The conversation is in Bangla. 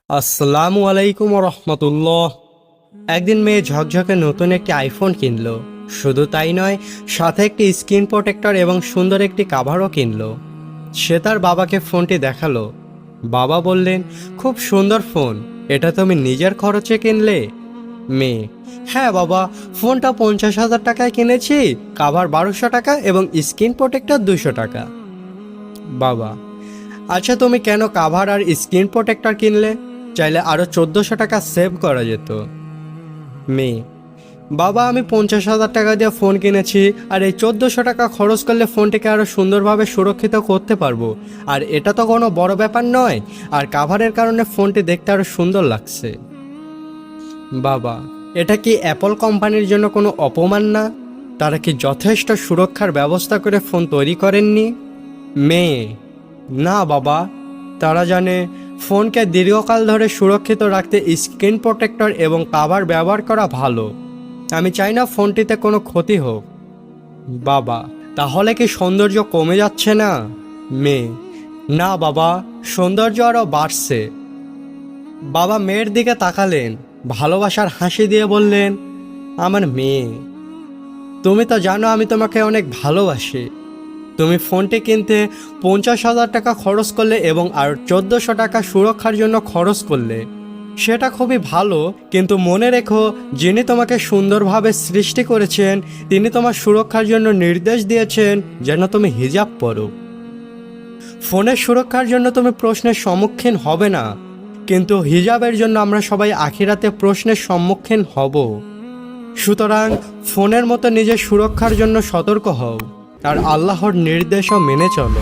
আসসালামু আলাইকুম রহমতুল্লাহ। একদিন মেয়ে ঝকঝকে নতুন একটি আইফোন কিনলো। শুধু তাই নয়, সাথে একটি স্ক্রিন প্রোটেক্টর এবং সুন্দর একটি কাভারও কিনলো। সে তার বাবাকে ফোনটি দেখালো। বাবা বললেন, খুব সুন্দর ফোন, এটা তুমি নিজের খরচে কিনলে? মেয়ে: হ্যাঁ বাবা, ফোনটা 50,000 টাকায় কিনেছি, কাভার 1200 টাকা এবং স্ক্রিন প্রোটেক্টর 200 টাকা। বাবা: আচ্ছা, তুমি কেন কাভার আর স্ক্রিন প্রোটেক্টর কিনলে? চাইলে আরও 1400 টাকা সেভ করা যেত। মেয়ে: বাবা, আমি 50,000 টাকা দিয়ে ফোন কিনেছি, আর এই 1400 টাকা খরচ করলে ফোনটিকে আরও সুন্দরভাবে সুরক্ষিত করতে পারবো। আর এটা তো কোনো বড় ব্যাপার নয়, আর কাভারের কারণে ফোনটি দেখতে আরও সুন্দর লাগছে। বাবা: এটা কি অ্যাপল কোম্পানির জন্য কোনো অপমান না? তারা কি যথেষ্ট সুরক্ষার ব্যবস্থা করে ফোন তৈরি করেননি? মেয়ে: না বাবা, তারা জানে ফোনকে দীর্ঘকাল ধরে সুরক্ষিত রাখতে স্ক্রিন প্রোটেক্টর এবং কাভার ব্যবহার করা ভালো। আমি চাই না ফোনটিতে কোনো ক্ষতি হোক। বাবা: তাহলে কি সৌন্দর্য কমে যাচ্ছে না? মেয়ে: না বাবা, সৌন্দর্য আরও বাড়ছে। বাবা মেয়ের দিকে তাকালেন, ভালোবাসার হাসি দিয়ে বললেন, আমার মেয়ে, তুমি তো জানো আমি তোমাকে অনেক ভালোবাসি। তুমি ফোনটি কিনতে 50,000 টাকা খরচ করলে এবং আর 1400 টাকা সুরক্ষার জন্য খরচ করলে। সেটা খুবই ভালো, কিন্তু মনে রেখো, যিনি তোমাকে সুন্দরভাবে সৃষ্টি করেছেন তিনি তোমার সুরক্ষার জন্য নির্দেশ দিয়েছেন যেন তুমি হিজাব পরো। ফোনের সুরক্ষার জন্য তুমি প্রশ্নের সম্মুখীন হবে না, কিন্তু হিজাবের জন্য আমরা সবাই আখিরাতে প্রশ্নের সম্মুখীন হব। সুতরাং ফোনের মতো নিজের সুরক্ষার জন্য সতর্ক হও, আর আল্লাহর নির্দেশও মেনে চলো।